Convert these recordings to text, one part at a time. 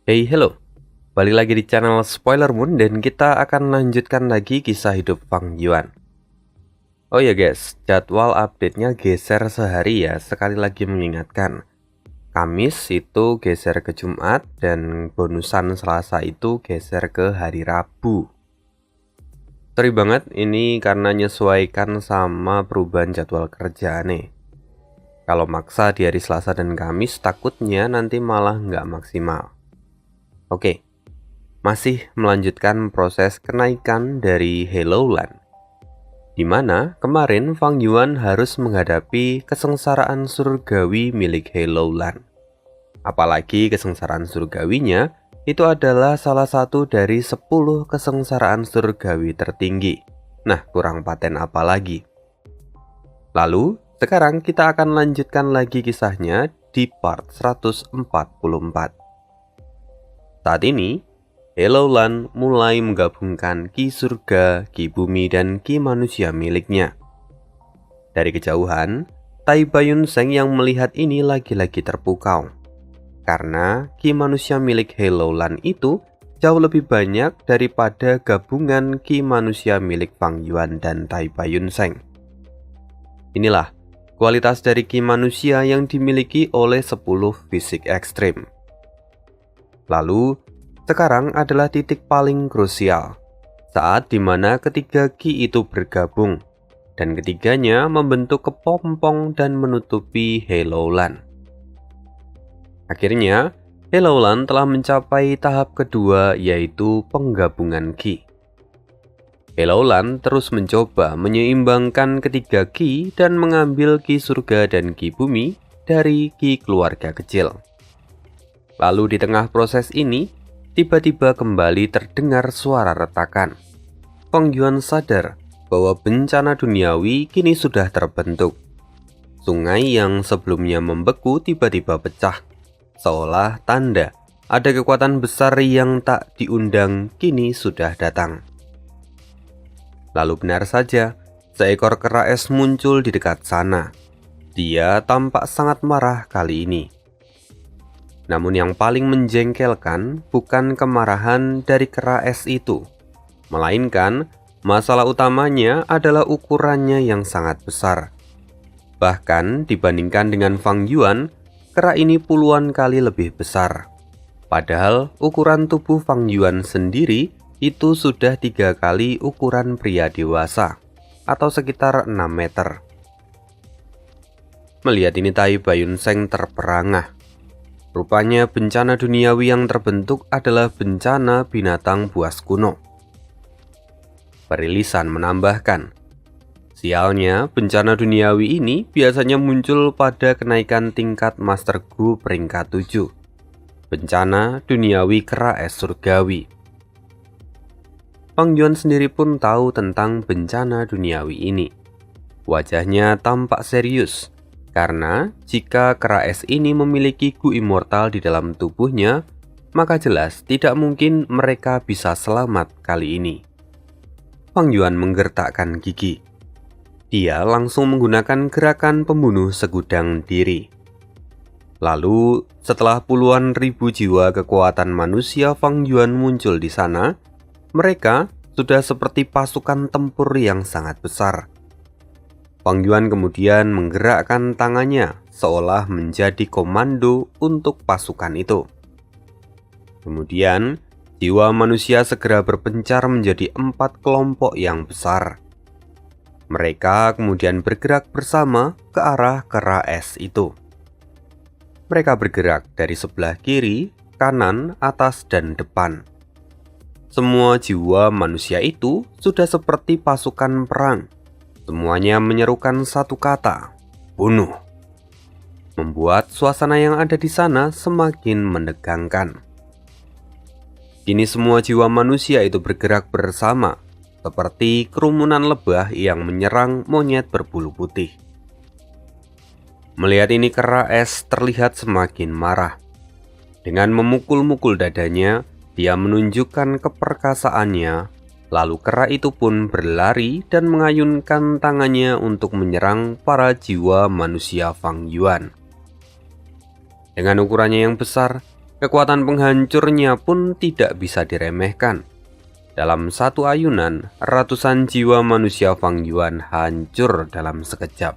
Hey, hello. Balik lagi di channel Spoiler Moon dan kita akan lanjutkan lagi kisah hidup Fang Yuan. Oh ya guys, jadwal update-nya geser sehari ya. Sekali lagi mengingatkan. Kamis itu geser ke Jumat dan bonusan Selasa itu geser ke hari Rabu. Sorry banget, ini karena menyesuaikan sama perubahan jadwal kerja nih. Kalau maksa di hari Selasa dan Kamis, takutnya nanti malah nggak maksimal. Oke. Masih melanjutkan proses kenaikan dari Helloland, di mana kemarin Fang Yuan harus menghadapi kesengsaraan surgawi milik Helloland. Apalagi kesengsaraan surgawinya itu adalah salah satu dari 10 kesengsaraan surgawi tertinggi. Nah, kurang paten apa lagi? Lalu, sekarang kita akan lanjutkan lagi kisahnya di part 144. Saat ini, Helloland mulai menggabungkan ki surga, ki bumi, dan ki manusia miliknya. Dari kejauhan, Tai Bayun Seng yang melihat ini lagi-lagi terpukau. Karena ki manusia milik Helloland itu jauh lebih banyak daripada gabungan ki manusia milik Fang Yuan dan Tai Bayun Seng. Inilah kualitas dari ki manusia yang dimiliki oleh 10 fisik ekstrim. Lalu, sekarang adalah titik paling krusial, saat dimana ketiga ki itu bergabung, dan ketiganya membentuk kepompong dan menutupi Helloland. Akhirnya, Helloland telah mencapai tahap kedua, yaitu penggabungan ki. Helloland terus mencoba menyeimbangkan ketiga ki dan mengambil ki surga dan ki bumi dari ki keluarga kecil. Lalu di tengah proses ini, tiba-tiba kembali terdengar suara retakan. Fang Yuan sadar bahwa bencana duniawi kini sudah terbentuk. Sungai yang sebelumnya membeku tiba-tiba pecah, seolah tanda ada kekuatan besar yang tak diundang kini sudah datang. Lalu benar saja, seekor kera es muncul di dekat sana. Dia tampak sangat marah kali ini. Namun yang paling menjengkelkan bukan kemarahan dari kera es itu, melainkan masalah utamanya adalah ukurannya yang sangat besar. Bahkan dibandingkan dengan Fang Yuan, kera ini puluhan kali lebih besar. Padahal ukuran tubuh Fang Yuan sendiri itu sudah 3 kali ukuran pria dewasa, atau sekitar 6 meter. Melihat ini Tai Bayun Seng terperangah. Rupanya bencana duniawi yang terbentuk adalah bencana binatang buas kuno. Perilisan menambahkan, sialnya bencana duniawi ini biasanya muncul pada kenaikan tingkat Master Gu peringkat 7. Bencana duniawi kera es surgawi. Fang Yuan sendiri pun tahu tentang bencana duniawi ini. Wajahnya tampak serius. Karena jika kera es ini memiliki Gu immortal di dalam tubuhnya, maka jelas tidak mungkin mereka bisa selamat kali ini. Fang Yuan menggertakkan gigi. Dia langsung menggunakan gerakan pembunuh segudang diri. Lalu, setelah puluhan ribu jiwa kekuatan manusia Fang Yuan muncul di sana, mereka sudah seperti pasukan tempur yang sangat besar. Fang Yuan kemudian menggerakkan tangannya seolah menjadi komando untuk pasukan itu. Kemudian, jiwa manusia segera berpencar menjadi 4 kelompok yang besar. Mereka kemudian bergerak bersama ke arah kera es itu. Mereka bergerak dari sebelah kiri, kanan, atas, dan depan. Semua jiwa manusia itu sudah seperti pasukan perang. Semuanya menyerukan satu kata, bunuh. Membuat suasana yang ada di sana semakin menegangkan. Kini semua jiwa manusia itu bergerak bersama, seperti kerumunan lebah yang menyerang monyet berbulu putih. Melihat ini kera es terlihat semakin marah. Dengan memukul-mukul dadanya, dia menunjukkan keperkasaannya. Lalu kera itu pun berlari dan mengayunkan tangannya untuk menyerang para jiwa manusia Fang Yuan. Dengan ukurannya yang besar, Kekuatan penghancurnya pun tidak bisa diremehkan. Dalam satu ayunan, ratusan jiwa manusia Fang Yuan hancur dalam sekejap.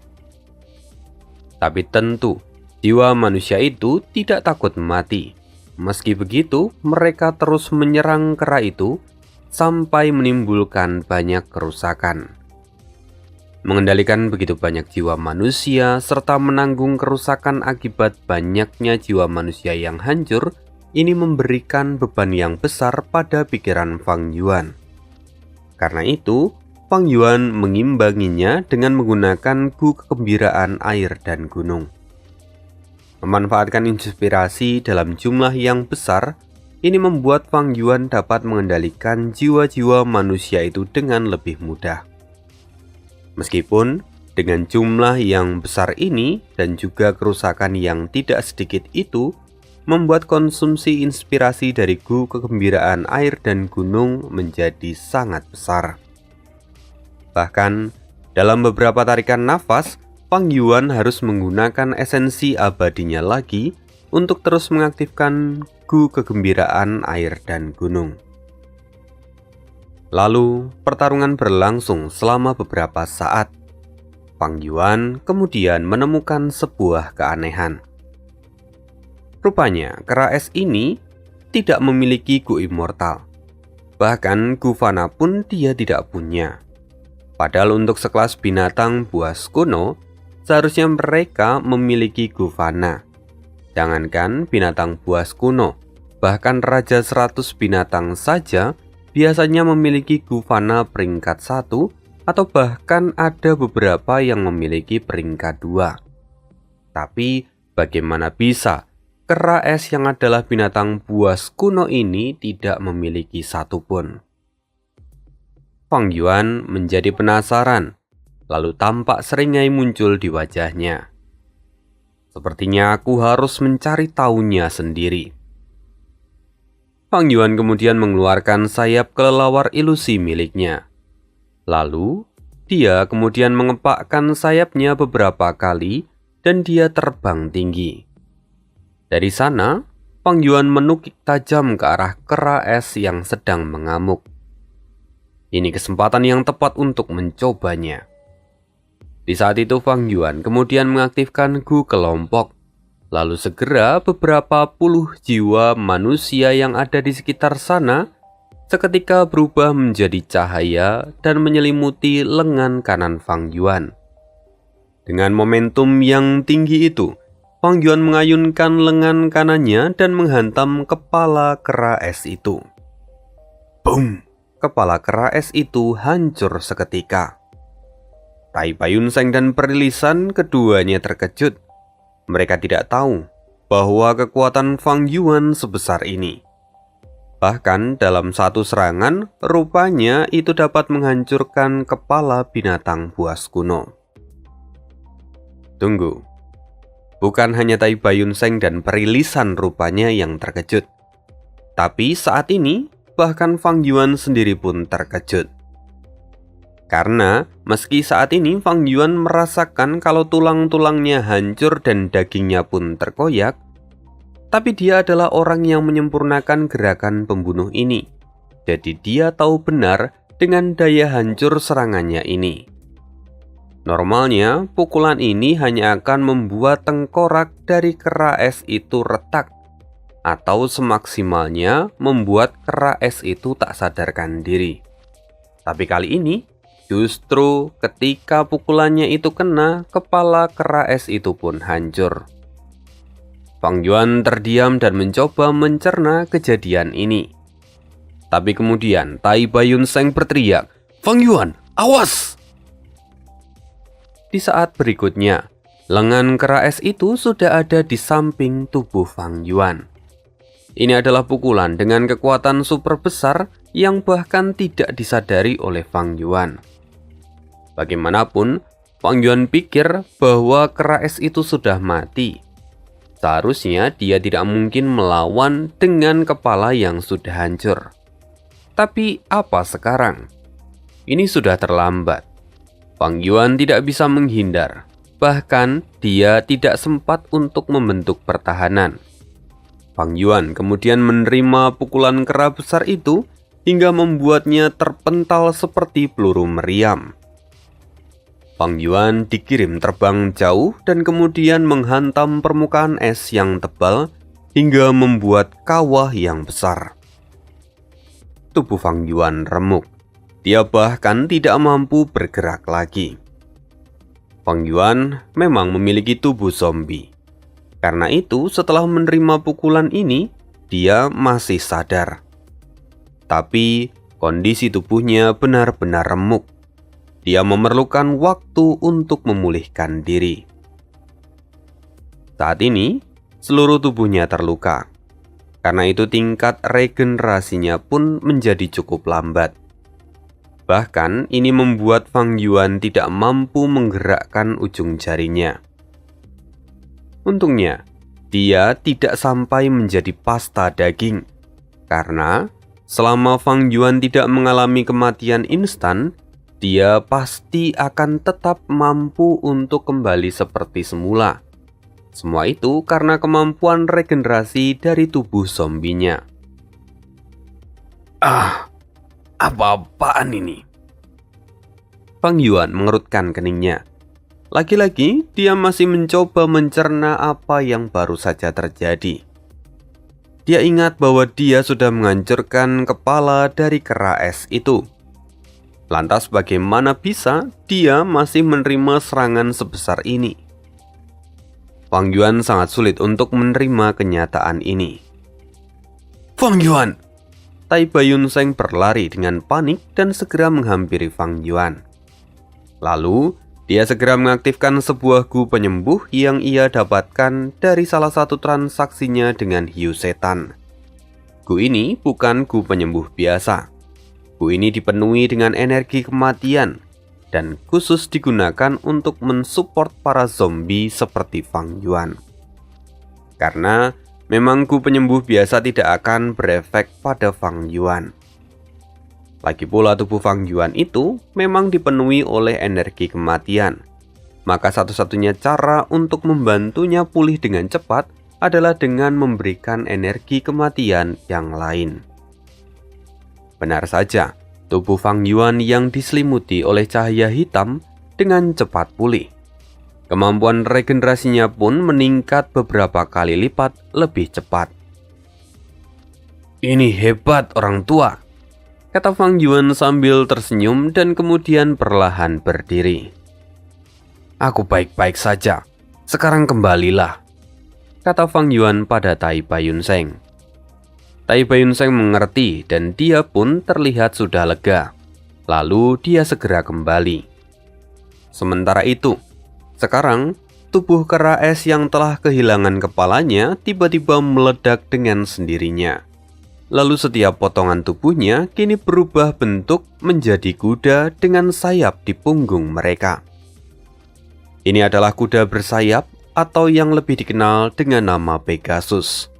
Tapi tentu, jiwa manusia itu tidak takut mati. Meski begitu, mereka terus menyerang kera itu sampai menimbulkan banyak kerusakan. Mengendalikan begitu banyak jiwa manusia serta menanggung kerusakan akibat banyaknya jiwa manusia yang hancur, ini memberikan beban yang besar pada pikiran Fang Yuan. Karena itu, Fang Yuan mengimbanginya dengan menggunakan gu kegembiraan air dan gunung. Memanfaatkan inspirasi dalam jumlah yang besar, ini membuat Fang Yuan dapat mengendalikan jiwa-jiwa manusia itu dengan lebih mudah. Meskipun dengan jumlah yang besar ini dan juga kerusakan yang tidak sedikit itu, membuat konsumsi inspirasi dari gu kegembiraan air dan gunung menjadi sangat besar. Bahkan, dalam beberapa tarikan nafas, Fang Yuan harus menggunakan esensi abadinya lagi untuk terus mengaktifkan gu kegembiraan air dan gunung. Lalu, pertarungan berlangsung selama beberapa saat. Fang Yuan kemudian menemukan sebuah keanehan. Rupanya, kera es ini tidak memiliki gu immortal. Bahkan gu fana pun dia tidak punya. Padahal untuk sekelas binatang buas kuno, seharusnya mereka memiliki gu fana. Jangankan binatang buas kuno, bahkan Raja 100 binatang saja biasanya memiliki gu fana peringkat 1 atau bahkan ada beberapa yang memiliki peringkat 2. Tapi bagaimana bisa kera es yang adalah binatang buas kuno ini tidak memiliki satupun? Fang Yuan menjadi penasaran, lalu tampak seringai muncul di wajahnya. Sepertinya aku harus mencari tahunya sendiri. Fang Yuan kemudian mengeluarkan sayap kelelawar ilusi miliknya. Lalu, dia kemudian mengepakkan sayapnya beberapa kali dan dia terbang tinggi. Dari sana, Fang Yuan menukik tajam ke arah kera es yang sedang mengamuk. Ini kesempatan yang tepat untuk mencobanya. Di saat itu Fang Yuan kemudian mengaktifkan gu kelompok. Lalu segera beberapa puluh jiwa manusia yang ada di sekitar sana seketika berubah menjadi cahaya dan menyelimuti lengan kanan Fang Yuan. Dengan momentum yang tinggi itu, Fang Yuan mengayunkan lengan kanannya dan menghantam kepala kera es itu. Boom! Kepala kera es itu hancur seketika. Tai Baiyun Seng dan Perilisan keduanya terkejut. Mereka tidak tahu bahwa kekuatan Fang Yuan sebesar ini. Bahkan dalam satu serangan, rupanya itu dapat menghancurkan kepala binatang buas kuno. Tunggu. Bukan hanya Tai Baiyun Seng dan Perilisan rupanya yang terkejut. Tapi saat ini, bahkan Fang Yuan sendiri pun terkejut. Karena meski saat ini Fang Yuan merasakan kalau tulang-tulangnya hancur dan dagingnya pun terkoyak, tapi dia adalah orang yang menyempurnakan gerakan pembunuh ini. Jadi dia tahu benar dengan daya hancur serangannya ini. Normalnya, pukulan ini hanya akan membuat tengkorak dari kera es itu retak, atau semaksimalnya membuat kera es itu tak sadarkan diri. Tapi kali ini, justru ketika pukulannya itu kena, kepala kera es itu pun hancur. Fang Yuan terdiam dan mencoba mencerna kejadian ini. Tapi kemudian Tai Baiyun Seng berteriak, "Fang Yuan, awas!" Di saat berikutnya, lengan kera es itu sudah ada di samping tubuh Fang Yuan. Ini adalah pukulan dengan kekuatan super besar yang bahkan tidak disadari oleh Fang Yuan. Bagaimanapun, Fang Yuan pikir bahwa kera es itu sudah mati. Seharusnya dia tidak mungkin melawan dengan kepala yang sudah hancur. Tapi apa sekarang? Ini sudah terlambat. Fang Yuan tidak bisa menghindar. Bahkan dia tidak sempat untuk membentuk pertahanan. Fang Yuan kemudian menerima pukulan kera besar itu hingga membuatnya terpental seperti peluru meriam. Fang Yuan dikirim terbang jauh dan kemudian menghantam permukaan es yang tebal hingga membuat kawah yang besar. Tubuh Fang Yuan remuk. Dia bahkan tidak mampu bergerak lagi. Fang Yuan memang memiliki tubuh zombie. Karena itu, setelah menerima pukulan ini, dia masih sadar. Tapi, kondisi tubuhnya benar-benar remuk. Dia memerlukan waktu untuk memulihkan diri. Saat ini, seluruh tubuhnya terluka. Karena itu, tingkat regenerasinya pun menjadi cukup lambat. Bahkan, ini membuat Fang Yuan tidak mampu menggerakkan ujung jarinya. Untungnya, dia tidak sampai menjadi pasta daging. Karena selama Fang Yuan tidak mengalami kematian instan, dia pasti akan tetap mampu untuk kembali seperti semula. Semua itu karena kemampuan regenerasi dari tubuh zombinya. Apa-apaan ini? Fang Yuan mengerutkan keningnya. Lagi-lagi, dia masih mencoba mencerna apa yang baru saja terjadi. Dia ingat bahwa dia sudah menghancurkan kepala dari kera es itu. Lantas bagaimana bisa dia masih menerima serangan sebesar ini? Fang Yuan sangat sulit untuk menerima kenyataan ini. Fang Yuan! Tai Baiyun Seng berlari dengan panik dan segera menghampiri Fang Yuan. Lalu, dia segera mengaktifkan sebuah gu penyembuh yang ia dapatkan dari salah satu transaksinya dengan hiu setan. Gu ini bukan gu penyembuh biasa. Gu ini dipenuhi dengan energi kematian dan khusus digunakan untuk mensupport para zombie seperti Fang Yuan. Karena memang gu penyembuh biasa tidak akan berefek pada Fang Yuan. Lagi pula tubuh Fang Yuan itu memang dipenuhi oleh energi kematian. Maka satu-satunya cara untuk membantunya pulih dengan cepat adalah dengan memberikan energi kematian yang lain. Benar saja, tubuh Fang Yuan yang diselimuti oleh cahaya hitam dengan cepat pulih. Kemampuan regenerasinya pun meningkat beberapa kali lipat lebih cepat. Ini hebat orang tua, kata Fang Yuan sambil tersenyum dan kemudian perlahan berdiri. Aku baik-baik saja, sekarang kembalilah, kata Fang Yuan pada Tai Baiyun Seng. Tai Baiyun Seng mengerti dan dia pun terlihat sudah lega. Lalu dia segera kembali. Sementara itu, sekarang tubuh kera es yang telah kehilangan kepalanya tiba-tiba meledak dengan sendirinya. Lalu setiap potongan tubuhnya kini berubah bentuk menjadi kuda dengan sayap di punggung mereka. Ini adalah kuda bersayap atau yang lebih dikenal dengan nama Pegasus.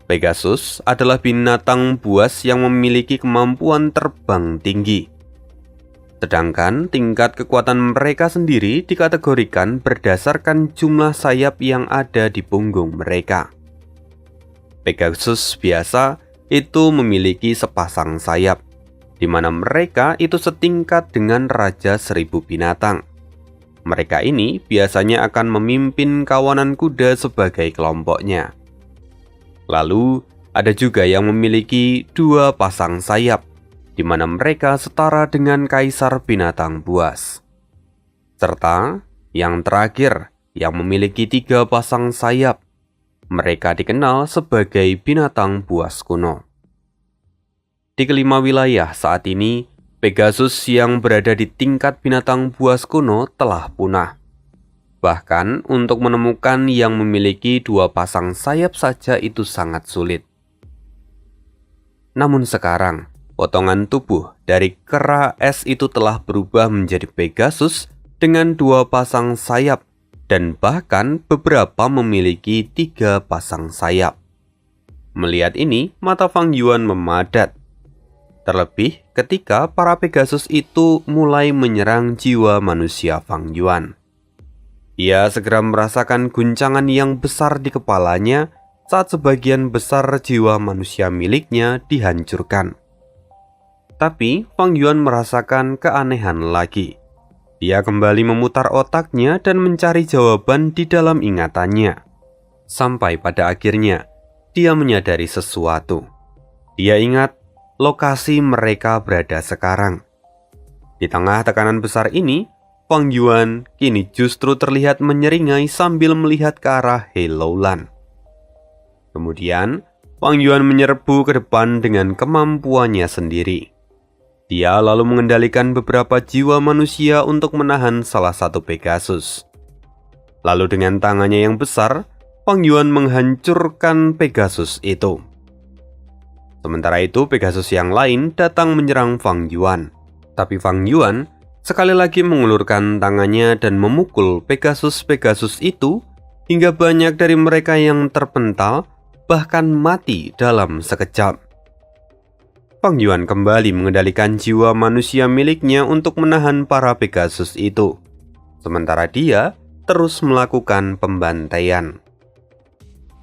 Pegasus adalah binatang buas yang memiliki kemampuan terbang tinggi. Sedangkan tingkat kekuatan mereka sendiri dikategorikan berdasarkan jumlah sayap yang ada di punggung mereka. Pegasus biasa itu memiliki sepasang sayap, di mana mereka itu setingkat dengan Raja 1000 binatang. Mereka ini biasanya akan memimpin kawanan kuda sebagai kelompoknya. Lalu, ada juga yang memiliki 2 pasang sayap, di mana mereka setara dengan Kaisar binatang buas. Serta yang terakhir, yang memiliki 3 pasang sayap. Mereka dikenal sebagai binatang buas kuno. Di kelima wilayah saat ini, Pegasus yang berada di tingkat binatang buas kuno telah punah. Bahkan untuk menemukan yang memiliki 2 pasang sayap saja itu sangat sulit. Namun sekarang, potongan tubuh dari kera es itu telah berubah menjadi Pegasus dengan 2 pasang sayap. Dan bahkan beberapa memiliki 3 pasang sayap. Melihat ini, mata Fang Yuan memadat. Terlebih ketika para Pegasus itu mulai menyerang jiwa manusia Fang Yuan. Ia segera merasakan guncangan yang besar di kepalanya saat sebagian besar jiwa manusia miliknya dihancurkan. Tapi Fang Yuan merasakan keanehan lagi. Dia kembali memutar otaknya dan mencari jawaban di dalam ingatannya. Sampai pada akhirnya, dia menyadari sesuatu. Dia ingat lokasi mereka berada sekarang. Di tengah tekanan besar ini, Fang Yuan kini justru terlihat menyeringai sambil melihat ke arah He Loulan. Kemudian, Fang Yuan menyerbu ke depan dengan kemampuannya sendiri. Dia lalu mengendalikan beberapa jiwa manusia untuk menahan salah satu Pegasus. Lalu dengan tangannya yang besar, Fang Yuan menghancurkan Pegasus itu. Sementara itu, Pegasus yang lain datang menyerang Fang Yuan. Tapi Fang Yuan sekali lagi mengulurkan tangannya dan memukul Pegasus-Pegasus itu hingga banyak dari mereka yang terpental bahkan mati dalam sekejap. Fang Yuan kembali mengendalikan jiwa manusia miliknya untuk menahan para Pegasus itu. Sementara dia terus melakukan pembantaian.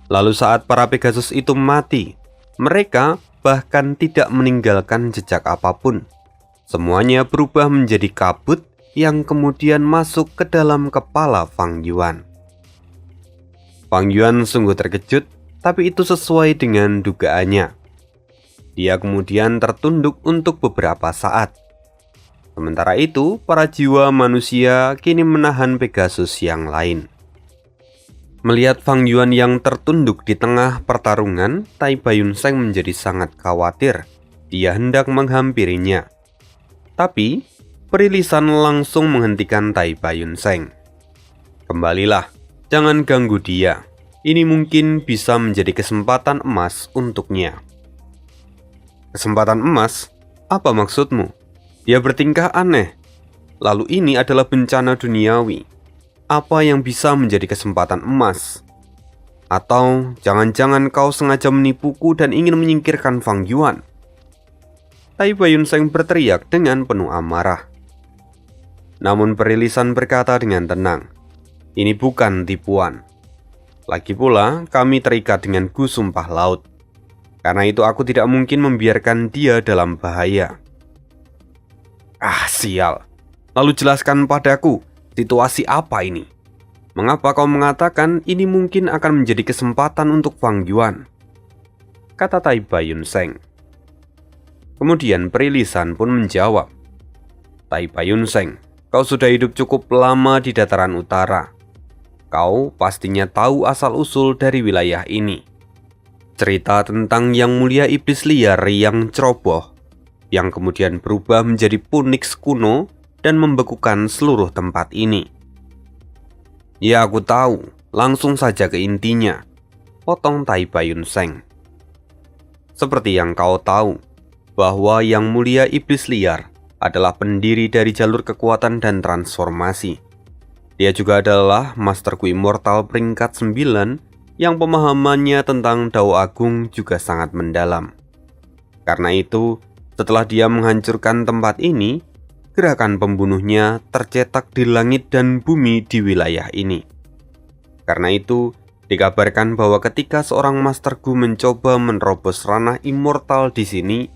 Lalu saat para Pegasus itu mati, mereka bahkan tidak meninggalkan jejak apapun. Semuanya berubah menjadi kabut yang kemudian masuk ke dalam kepala Fang Yuan. Fang Yuan sungguh terkejut, tapi itu sesuai dengan dugaannya. Dia kemudian tertunduk untuk beberapa saat. Sementara itu, para jiwa manusia kini menahan Pegasus yang lain. Melihat Fang Yuan yang tertunduk di tengah pertarungan, Tai Baiyunseng menjadi sangat khawatir. Dia hendak menghampirinya. Tapi, Pri Lisan langsung menghentikan Tai Baiyunseng. Kembalilah, jangan ganggu dia. Ini mungkin bisa menjadi kesempatan emas untuknya. Kesempatan emas? Apa maksudmu? Dia bertingkah aneh. Lalu ini adalah bencana duniawi. Apa yang bisa menjadi kesempatan emas? Atau jangan-jangan kau sengaja menipuku dan ingin menyingkirkan Fang Yuan? Tai Baiyunseng berteriak dengan penuh amarah. Namun Pri Lisan berkata dengan tenang, ini bukan tipuan. Lagi pula kami terikat dengan Gu Sumpah Laut. Karena itu aku tidak mungkin membiarkan dia dalam bahaya. Ah, sial. Lalu jelaskan padaku, situasi apa ini? Mengapa kau mengatakan ini mungkin akan menjadi kesempatan untuk Fang Yuan? Kata Tai Baiyunseng. Kemudian Pri Lisan pun menjawab, Tai Baiyunseng, kau sudah hidup cukup lama di dataran utara. Kau pastinya tahu asal-usul dari wilayah ini. Cerita tentang Yang Mulia Iblis Liar yang ceroboh, yang kemudian berubah menjadi Punix kuno dan membekukan seluruh tempat ini. Ya, aku tahu, langsung saja ke intinya, potong Tai Baiyunseng. Seperti yang kau tahu, bahwa Yang Mulia Iblis Liar adalah pendiri dari jalur kekuatan dan transformasi. Dia juga adalah Master Ku Immortal peringkat 9 yang pemahamannya tentang Dao Agung juga sangat mendalam. Karena itu, setelah dia menghancurkan tempat ini, gerakan pembunuhnya tercetak di langit dan bumi di wilayah ini. Karena itu, dikabarkan bahwa ketika seorang Master Gu mencoba menerobos ranah immortal di sini,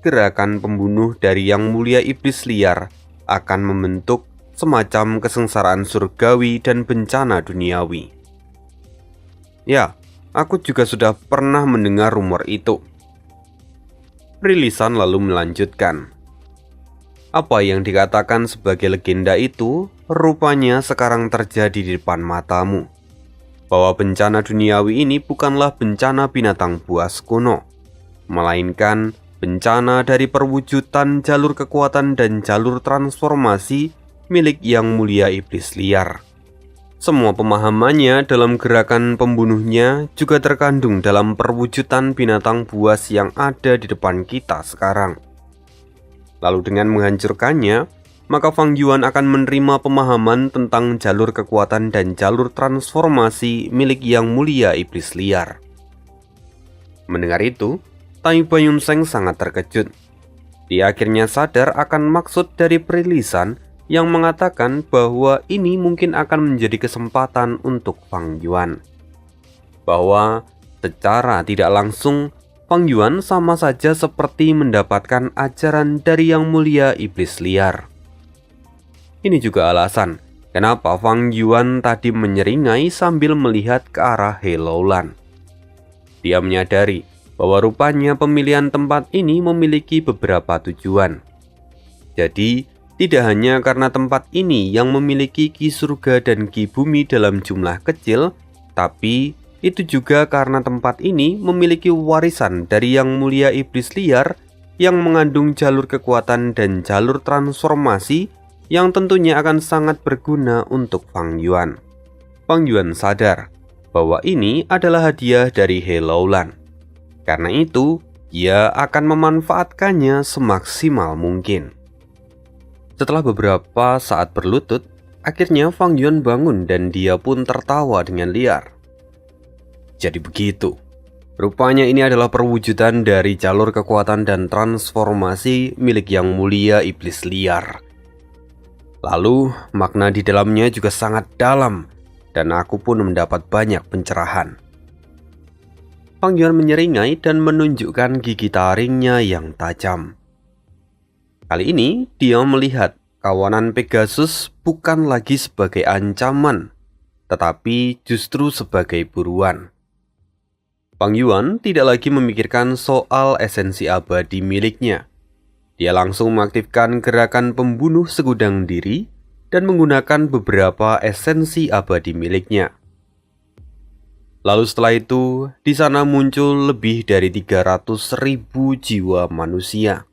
gerakan pembunuh dari Yang Mulia Iblis Liar akan membentuk semacam kesengsaraan surgawi dan bencana duniawi. Ya, aku juga sudah pernah mendengar rumor itu. Pri Lisan lalu melanjutkan. Apa yang dikatakan sebagai legenda itu rupanya sekarang terjadi di depan matamu. Bahwa bencana duniawi ini bukanlah bencana binatang buas kuno, melainkan bencana dari perwujudan jalur kekuatan dan jalur transformasi milik Yang Mulia Iblis Liar. Semua pemahamannya dalam gerakan pembunuhnya juga terkandung dalam perwujudan binatang buas yang ada di depan kita sekarang. Lalu dengan menghancurkannya, maka Fang Yuan akan menerima pemahaman tentang jalur kekuatan dan jalur transformasi milik Yang Mulia Iblis Liar. Mendengar itu, Tai Baiyunseng sangat terkejut. Dia akhirnya sadar akan maksud dari Pri Lisan yang mengatakan bahwa ini mungkin akan menjadi kesempatan untuk Fang Yuan. Bahwa Secara tidak langsung, Fang Yuan sama saja seperti mendapatkan ajaran dari Yang Mulia Iblis Liar. Ini juga alasan kenapa Fang Yuan tadi menyeringai sambil melihat ke arah He Laolan. Dia menyadari bahwa rupanya pemilihan tempat ini memiliki beberapa tujuan. Jadi, tidak hanya karena tempat ini yang memiliki ki surga dan ki bumi dalam jumlah kecil, tapi itu juga karena tempat ini memiliki warisan dari Yang Mulia Iblis Liar yang mengandung jalur kekuatan dan jalur transformasi yang tentunya akan sangat berguna untuk Fang Yuan. Fang Yuan sadar bahwa ini adalah hadiah dari He Laolan. Karena itu, ia akan memanfaatkannya semaksimal mungkin. Setelah beberapa saat berlutut, akhirnya Fang Yuan bangun dan dia pun tertawa dengan liar. Jadi begitu. Rupanya ini adalah perwujudan dari jalur kekuatan dan transformasi milik Yang Mulia Iblis Liar. Lalu, makna di dalamnya juga sangat dalam, dan aku pun mendapat banyak pencerahan. Fang Yuan menyeringai dan menunjukkan gigi taringnya yang tajam. Kali ini, dia melihat kawanan Pegasus bukan lagi sebagai ancaman, tetapi justru sebagai buruan. Fang Yuan tidak lagi memikirkan soal esensi abadi miliknya. Dia langsung mengaktifkan gerakan pembunuh segudang diri dan menggunakan beberapa esensi abadi miliknya. Lalu setelah itu, di sana muncul lebih dari 300.000 jiwa manusia.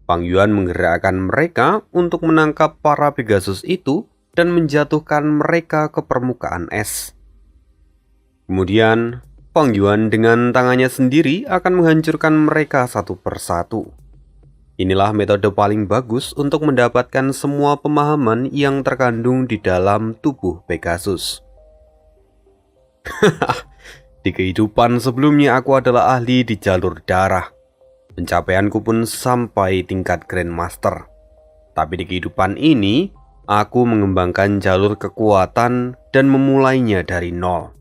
Fang Yuan menggerakkan mereka untuk menangkap para Pegasus itu dan menjatuhkan mereka ke permukaan es. Kemudian, Fang Yuan dengan tangannya sendiri akan menghancurkan mereka satu persatu. Inilah metode paling bagus untuk mendapatkan semua pemahaman yang terkandung di dalam tubuh Pegasus. Di kehidupan sebelumnya aku adalah ahli di jalur darah. Pencapaianku pun sampai tingkat Grandmaster. Tapi di kehidupan ini, aku mengembangkan jalur kekuatan dan memulainya dari nol.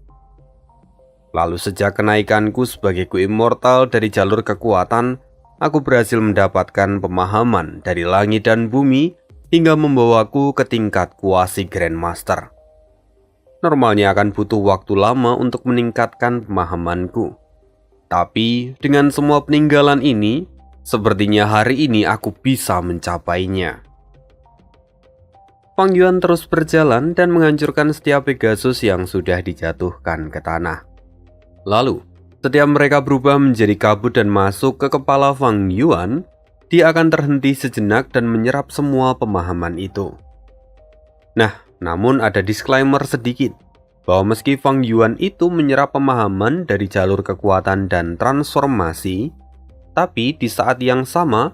Lalu sejak kenaikanku sebagai Ku Immortal dari jalur kekuatan, aku berhasil mendapatkan pemahaman dari langit dan bumi hingga membawaku ke tingkat kuasi Grandmaster. Normalnya akan butuh waktu lama untuk meningkatkan pemahamanku. Tapi dengan semua peninggalan ini, sepertinya hari ini aku bisa mencapainya. Fang Yuan terus berjalan dan menghancurkan setiap Pegasus yang sudah dijatuhkan ke tanah. Lalu, setiap mereka berubah menjadi kabut dan masuk ke kepala Fang Yuan, dia akan terhenti sejenak dan menyerap semua pemahaman itu. Nah, namun ada disclaimer sedikit, bahwa meski Fang Yuan itu menyerap pemahaman dari jalur kekuatan dan transformasi, tapi di saat yang sama,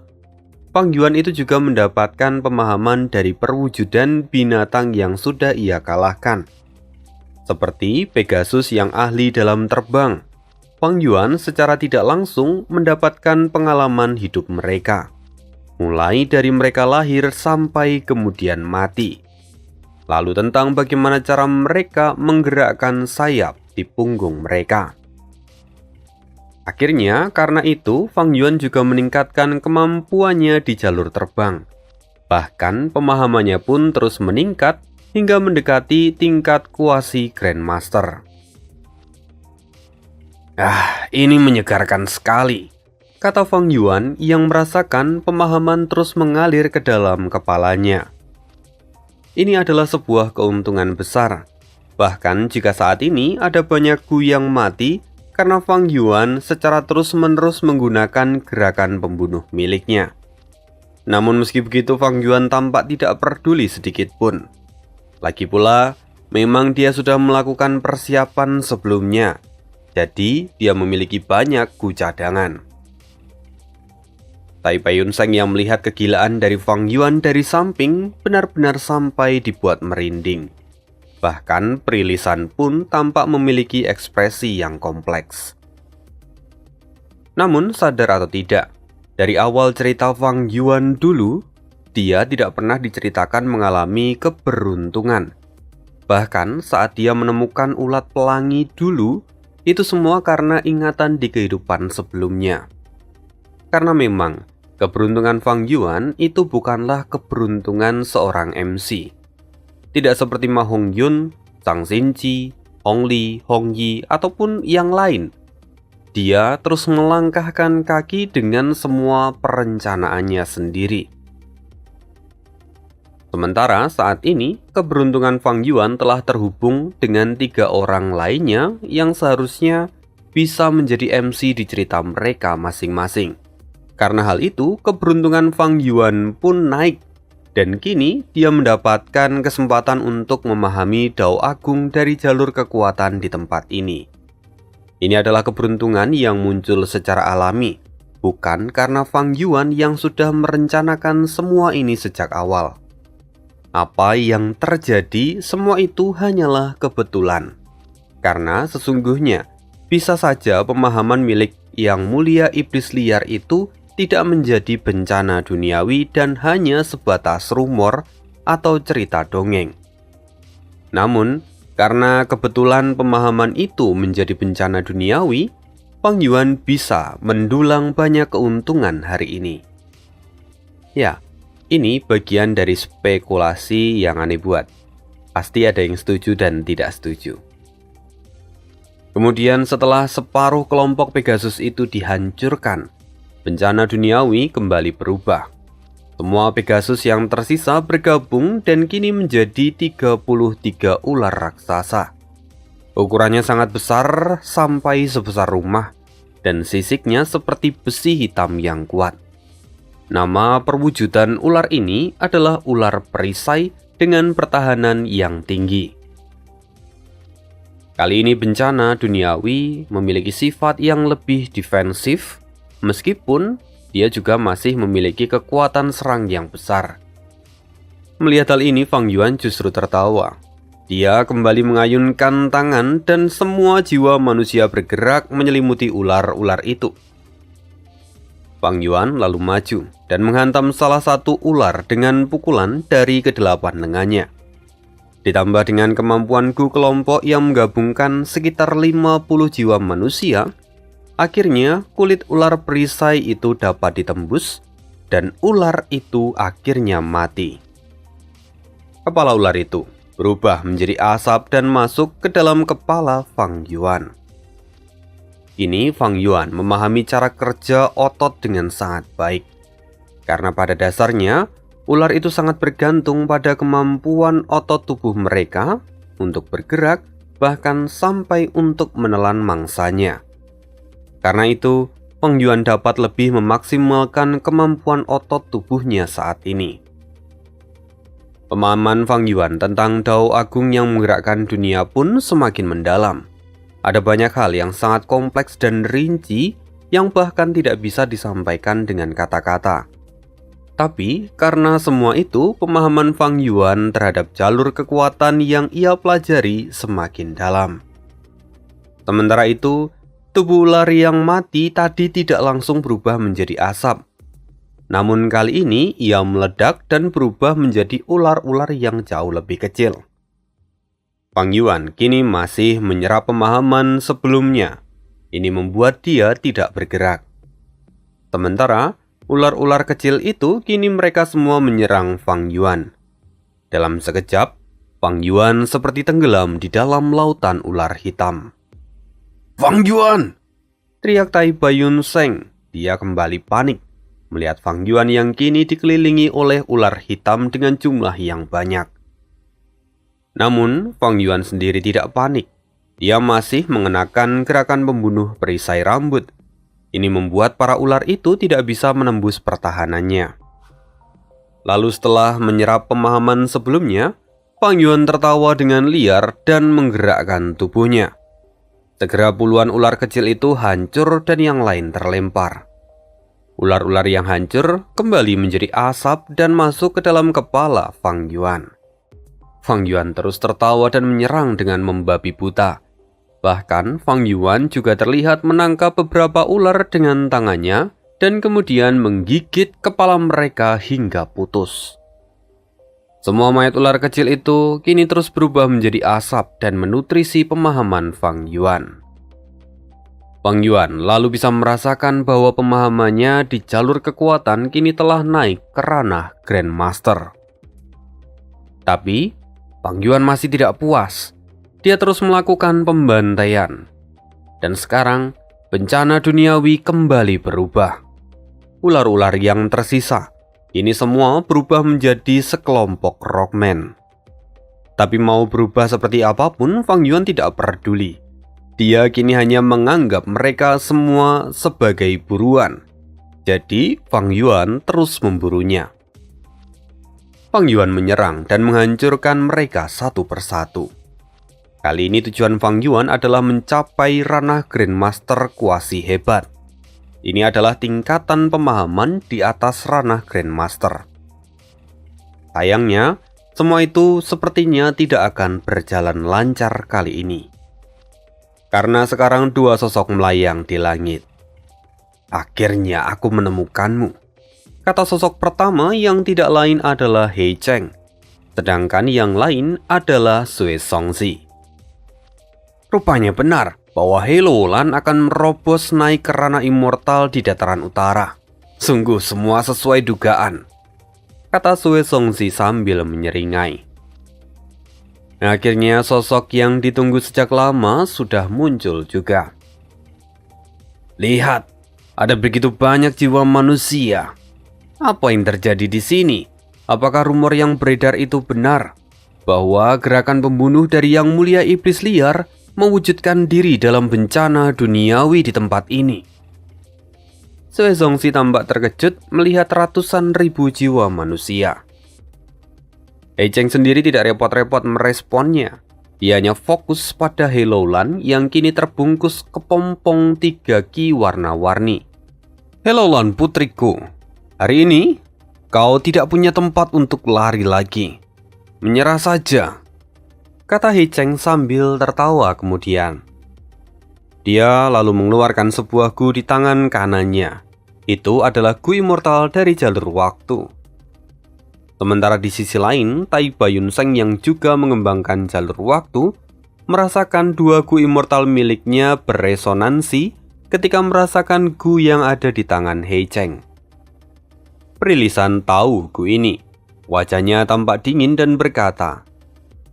Fang Yuan itu juga mendapatkan pemahaman dari perwujudan binatang yang sudah ia kalahkan. Seperti Pegasus yang ahli dalam terbang, Fang Yuan secara tidak langsung mendapatkan pengalaman hidup mereka, mulai dari mereka lahir sampai kemudian mati. Lalu tentang bagaimana cara mereka menggerakkan sayap di punggung mereka. Akhirnya, karena itu, Fang Yuan juga meningkatkan kemampuannya di jalur terbang. Bahkan, pemahamannya pun terus meningkat hingga mendekati tingkat kuasi Grandmaster. Ini menyegarkan sekali, kata Fang Yuan yang merasakan pemahaman terus mengalir ke dalam kepalanya. Ini adalah sebuah keuntungan besar. Bahkan jika saat ini ada banyak Gu yang mati karena Fang Yuan secara terus-menerus menggunakan gerakan pembunuh miliknya. Namun meski begitu Fang Yuan tampak tidak peduli sedikit pun. Lagi pula, memang dia sudah melakukan persiapan sebelumnya. Jadi, dia memiliki banyak Gu cadangan. Tai Pei Yunseng yang melihat kegilaan dari Fang Yuan dari samping benar-benar sampai dibuat merinding. Bahkan Prilisan pun tampak memiliki ekspresi yang kompleks. Namun sadar atau tidak, dari awal cerita Fang Yuan dulu, dia tidak pernah diceritakan mengalami keberuntungan. Bahkan saat dia menemukan ulat pelangi dulu, Itu semua karena ingatan di kehidupan sebelumnya. Karena memang keberuntungan Fang Yuan itu bukanlah keberuntungan seorang MC. Tidak seperti Ma Hongyun, Zhang Xinji, Hong Li, Hong Yi, ataupun yang lain. Dia terus melangkahkan kaki dengan semua perencanaannya sendiri. Sementara saat ini, keberuntungan Fang Yuan telah terhubung dengan 3 orang lainnya yang seharusnya bisa menjadi MC di cerita mereka masing-masing. Karena hal itu, keberuntungan Fang Yuan pun naik, dan kini dia mendapatkan kesempatan untuk memahami Dao Agung dari jalur kekuatan di tempat ini. Ini adalah keberuntungan yang muncul secara alami, bukan karena Fang Yuan yang sudah merencanakan semua ini sejak awal. Apa yang terjadi, semua itu hanyalah kebetulan. Karena sesungguhnya, bisa saja pemahaman milik Yang Mulia Iblis Liar itu tidak menjadi bencana duniawi dan hanya sebatas rumor atau cerita dongeng. Namun, karena kebetulan pemahaman itu menjadi bencana duniawi, Fang Yuan bisa mendulang banyak keuntungan hari ini. Ya, ini bagian dari spekulasi yang aneh buat. Pasti ada yang setuju dan tidak setuju. Kemudian setelah separuh kelompok Pegasus itu dihancurkan, bencana duniawi kembali berubah. Semua Pegasus yang tersisa bergabung dan kini menjadi 33 ular raksasa. Ukurannya sangat besar sampai sebesar rumah, dan sisiknya seperti besi hitam yang kuat. Nama perwujudan ular ini adalah ular perisai dengan pertahanan yang tinggi. Kali ini bencana duniawi memiliki sifat yang lebih defensif, meskipun dia juga masih memiliki kekuatan serang yang besar. Melihat hal ini, Fang Yuan justru tertawa. Dia kembali mengayunkan tangan dan semua jiwa manusia bergerak menyelimuti ular-ular itu. Fang Yuan lalu maju dan menghantam salah satu ular dengan pukulan dari kedelapan lengannya. Ditambah dengan kemampuanku kelompok yang menggabungkan sekitar 50 jiwa manusia, akhirnya kulit ular perisai itu dapat ditembus dan ular itu akhirnya mati. Kepala ular itu berubah menjadi asap dan masuk ke dalam kepala Fang Yuan. Kini Fang Yuan memahami cara kerja otot dengan sangat baik. Karena pada dasarnya, ular itu sangat bergantung pada kemampuan otot tubuh mereka untuk bergerak, bahkan sampai untuk menelan mangsanya. Karena itu, Fang Yuan dapat lebih memaksimalkan kemampuan otot tubuhnya saat ini. Pemahaman Fang Yuan tentang Dao Agung yang menggerakkan dunia pun semakin mendalam. Ada banyak hal yang sangat kompleks dan rinci yang bahkan tidak bisa disampaikan dengan kata-kata. Tapi karena semua itu, pemahaman Fang Yuan terhadap jalur kekuatan yang ia pelajari semakin dalam. Sementara itu, tubuh ular yang mati tadi tidak langsung berubah menjadi asap. Namun kali ini ia meledak dan berubah menjadi ular-ular yang jauh lebih kecil. Fang Yuan kini masih menyerap pemahaman sebelumnya. Ini membuat dia tidak bergerak. Sementara ular-ular kecil itu kini mereka semua menyerang Fang Yuan. Dalam sekejap, Fang Yuan seperti tenggelam di dalam lautan ular hitam. "Fang Yuan!" teriak Tai Bayun Seng. Dia kembali panik melihat Fang Yuan yang kini dikelilingi oleh ular hitam dengan jumlah yang banyak. Namun, Fang Yuan sendiri tidak panik. Dia masih mengenakan gerakan pembunuh perisai rambut. Ini membuat para ular itu tidak bisa menembus pertahanannya. Lalu setelah menyerap pemahaman sebelumnya, Fang Yuan tertawa dengan liar dan menggerakkan tubuhnya. Segera puluhan ular kecil itu hancur dan yang lain terlempar. Ular-ular yang hancur kembali menjadi asap dan masuk ke dalam kepala Fang Yuan. Fang Yuan terus tertawa dan menyerang dengan membabi buta. Bahkan Fang Yuan juga terlihat menangkap beberapa ular dengan tangannya dan kemudian menggigit kepala mereka hingga putus. Semua mayat ular kecil itu kini terus berubah menjadi asap dan menutrisi pemahaman Fang Yuan. Fang Yuan lalu bisa merasakan bahwa pemahamannya di jalur kekuatan kini telah naik ke ranah Grandmaster. Tapi, Fang Yuan masih tidak puas. Dia terus melakukan pembantaian. Dan sekarang, bencana duniawi kembali berubah. Ular-ular yang tersisa, ini semua berubah menjadi sekelompok rockman. Tapi mau berubah seperti apapun, Fang Yuan tidak peduli. Dia kini hanya menganggap mereka semua sebagai buruan. Jadi, Fang Yuan terus memburunya. Fang Yuan menyerang dan menghancurkan mereka satu persatu. Kali ini tujuan Fang Yuan adalah mencapai ranah Grandmaster kuasi hebat. Ini adalah tingkatan pemahaman di atas ranah Grandmaster. Sayangnya, semua itu sepertinya tidak akan berjalan lancar kali ini. Karena sekarang dua sosok melayang di langit. Akhirnya aku menemukanmu, kata sosok pertama yang tidak lain adalah He Cheng. Sedangkan yang lain adalah Sui Songzi. Rupanya benar bahwa He Loulan akan merobos naik ke ranah immortal di dataran utara. Sungguh semua sesuai dugaan, kata Sui Songzi sambil menyeringai. Akhirnya sosok yang ditunggu sejak lama sudah muncul juga. Lihat, ada begitu banyak jiwa manusia. Apa yang terjadi di sini? Apakah rumor yang beredar itu benar? Bahwa gerakan pembunuh dari Yang Mulia Iblis Liar mewujudkan diri dalam bencana duniawi di tempat ini. Sui Songzi tampak terkejut melihat ratusan ribu jiwa manusia. He Cheng sendiri tidak repot-repot meresponnya. Dia hanya fokus pada He Loulan yang kini terbungkus kepompong 3 ki warna-warni. He Loulan putriku, hari ini kau tidak punya tempat untuk lari lagi. Menyerah saja, kata He Cheng sambil tertawa kemudian. Dia lalu mengeluarkan sebuah gu di tangan kanannya. Itu adalah gu immortal dari jalur waktu. Sementara di sisi lain, Tai Bayunseng yang juga mengembangkan jalur waktu merasakan dua gu immortal miliknya beresonansi ketika merasakan gu yang ada di tangan He Cheng. Prilisan tahu gu ini. Wajahnya tampak dingin dan berkata,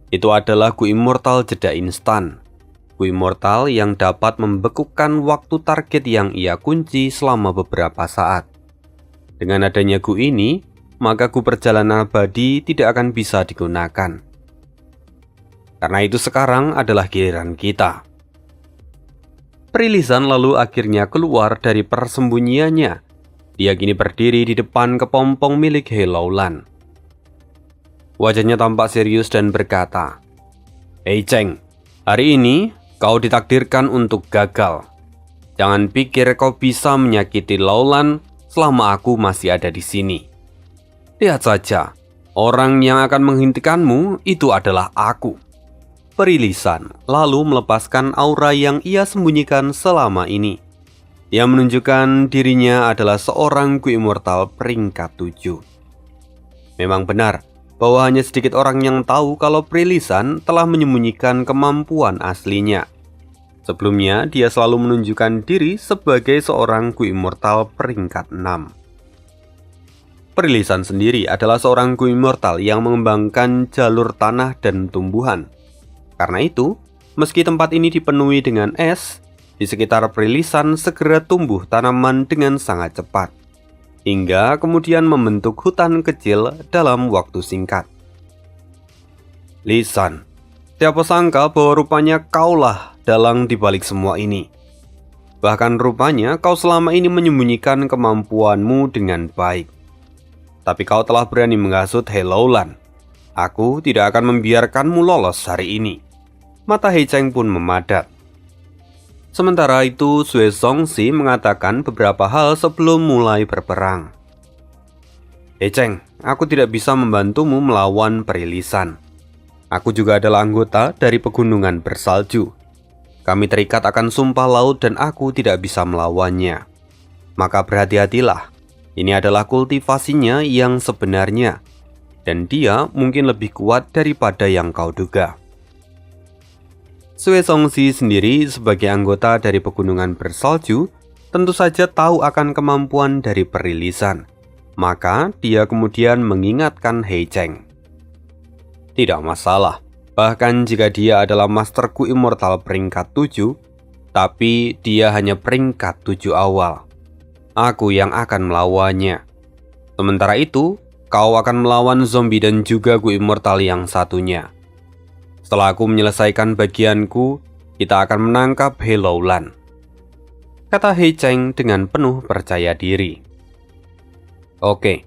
itu adalah gu immortal jeda instan. Gu immortal yang dapat membekukan waktu target yang ia kunci selama beberapa saat. Dengan adanya gu ini, maka gu perjalanan abadi tidak akan bisa digunakan. Karena itu sekarang adalah giliran kita. Prilisan lalu akhirnya keluar dari persembunyiannya. Dia kini berdiri di depan kepompong milik He Loulan. Wajahnya tampak serius dan berkata, He Cheng, hari ini kau ditakdirkan untuk gagal. Jangan pikir kau bisa menyakiti Loulan selama aku masih ada di sini. Lihat saja, orang yang akan menghentikanmu itu adalah aku. Prilisan lalu melepaskan aura yang ia sembunyikan selama ini. Ia menunjukkan dirinya adalah seorang gu immortal peringkat 7. Memang benar bahwa hanya sedikit orang yang tahu kalau Prilisan telah menyembunyikan kemampuan aslinya. Sebelumnya dia selalu menunjukkan diri sebagai seorang gu immortal peringkat 6. Prilisan sendiri adalah seorang gu immortal yang mengembangkan jalur tanah dan tumbuhan. Karena itu, meski tempat ini dipenuhi dengan es, di sekitar Prilisan segera tumbuh tanaman dengan sangat cepat, hingga kemudian membentuk hutan kecil dalam waktu singkat. Lisan, siapa sangka bahwa rupanya kaulah dalang dibalik semua ini. Bahkan rupanya kau selama ini menyembunyikan kemampuanmu dengan baik. Tapi kau telah berani menghasut He Loulan. Aku tidak akan membiarkanmu lolos hari ini. Mata He Cheng pun memadat. Sementara itu, Sui Songzi mengatakan beberapa hal sebelum mulai berperang. He Cheng, aku tidak bisa membantumu melawan Prilisan. Aku juga adalah anggota dari pegunungan bersalju. Kami terikat akan sumpah laut dan aku tidak bisa melawannya. Maka berhati-hatilah. Ini adalah kultivasinya yang sebenarnya, dan dia mungkin lebih kuat daripada yang kau duga. Sue Songzi sendiri sebagai anggota dari pegunungan bersalju tentu saja tahu akan kemampuan dari perilisan. Maka dia kemudian mengingatkan Hei Cheng. Tidak masalah, bahkan jika dia adalah masterku immortal peringkat 7, tapi dia hanya peringkat 7 awal. Aku yang akan melawannya. Sementara itu, kau akan melawan zombie dan juga Gu immortal yang satunya. Setelah aku menyelesaikan bagianku, kita akan menangkap He Laolan, kata Hei Cheng dengan penuh percaya diri. Oke,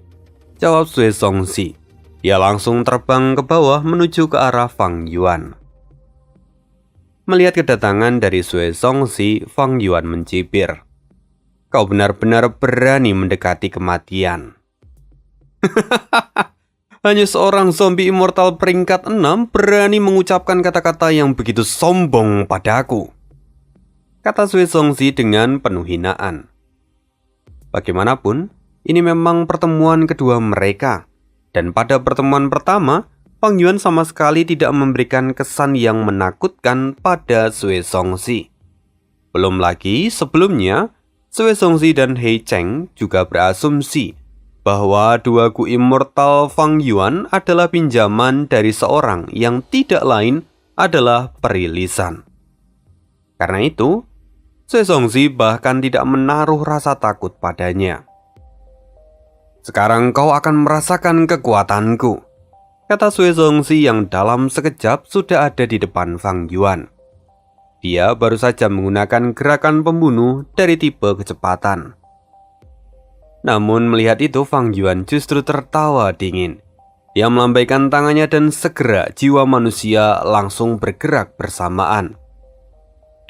jawab Sue Songzi. Dia langsung terbang ke bawah menuju ke arah Fang Yuan. Melihat kedatangan dari Sue Songzi, Fang Yuan mencibir. Kau benar-benar berani mendekati kematian. Hanya seorang zombie immortal peringkat 6 berani mengucapkan kata-kata yang begitu sombong padaku, kata Sue Songzi dengan penuh hinaan. Bagaimanapun, ini memang pertemuan kedua mereka, dan pada pertemuan pertama, Fang Yuan sama sekali tidak memberikan kesan yang menakutkan pada Sue Songzi. Belum lagi sebelumnya, Sue Songzi dan Hei Cheng juga berasumsi bahwa dua Gu immortal Fang Yuan adalah pinjaman dari seorang yang tidak lain adalah perilisan. Karena itu, Sue Songzi bahkan tidak menaruh rasa takut padanya. Sekarang kau akan merasakan kekuatanku, kata Sue Songzi yang dalam sekejap sudah ada di depan Fang Yuan. Dia baru saja menggunakan gerakan pembunuh dari tipe kecepatan. Namun melihat itu Fang Yuan justru tertawa dingin. Dia melambaikan tangannya dan segera jiwa manusia langsung bergerak bersamaan.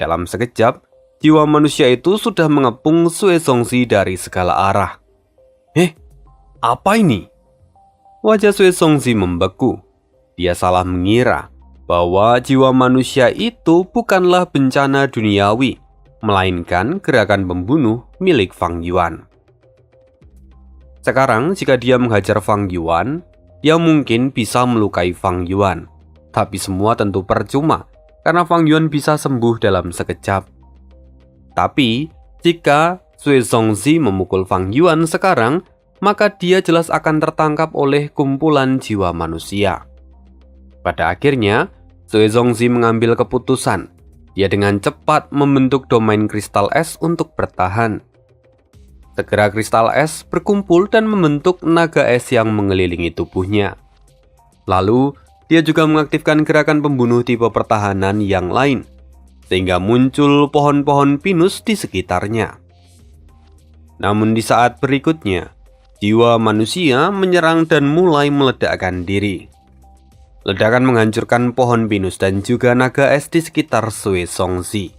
Dalam sekejap, jiwa manusia itu sudah mengepung Sue Songzi dari segala arah. Apa ini? Wajah Sue Songzi membeku. Dia salah mengira bahwa jiwa manusia itu bukanlah bencana duniawi, melainkan gerakan pembunuh milik Fang Yuan. Sekarang jika dia menghajar Fang Yuan, dia mungkin bisa melukai Fang Yuan. Tapi semua tentu percuma, karena Fang Yuan bisa sembuh dalam sekejap. Tapi, jika Sue Songzi memukul Fang Yuan sekarang, maka dia jelas akan tertangkap oleh kumpulan jiwa manusia. Pada akhirnya, Sue Songzi mengambil keputusan. Dia dengan cepat membentuk domain kristal es untuk bertahan. Segera kristal es berkumpul dan membentuk naga es yang mengelilingi tubuhnya. Lalu, dia juga mengaktifkan gerakan pembunuh tipe pertahanan yang lain, sehingga muncul pohon-pohon pinus di sekitarnya. Namun di saat berikutnya, jiwa manusia menyerang dan mulai meledakkan diri. Ledakan menghancurkan pohon pinus dan juga naga es di sekitar Sue Songzi.